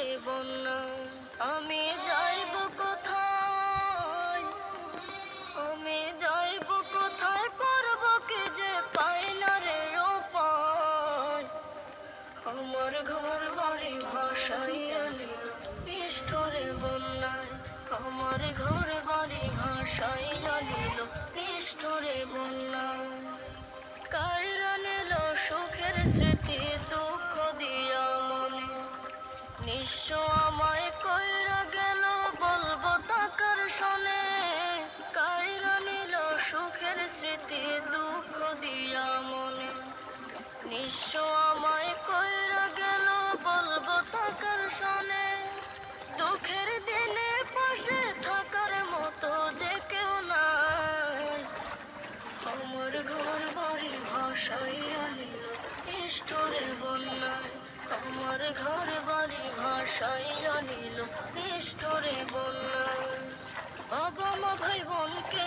নিষ্ঠুরে বন্যা। আমি যাইব কোথায়, আমি যাইব কোথায়, করব কি যে পাই না রে উপায়। আমার ঘর বাড়ি ভাসাইয়া নিল নিষ্ঠুরে বন্যায়, আমার ঘর বাড়ি ভাসাইয়া নিল নিষ্ঠুরে বন্যায়। কাইরা নিল সুখের স্মৃতি, দুঃখ দিয়া মনে, নিঃস্ব আমায় কইরা গেল, বলবো তাকার শোনে। কাইরা নিল সুখের স্মৃতি, দুঃখ দিয়া মনে, নিঃস্ব আমায় কইরা গেল, বলবো তাকার শোনে। দুঃখের দিনে পাশে থাকার মতো যে কেউ নাই, আমার ঘর বাড়ি ভাসাইয়া নিল নিষ্ঠুরে বন্যায়, আমার ঘর বাড়ি ভাসাইয়া নিল নিষ্ঠুরে বন্যায়। বাবা মা ভাই বোনকে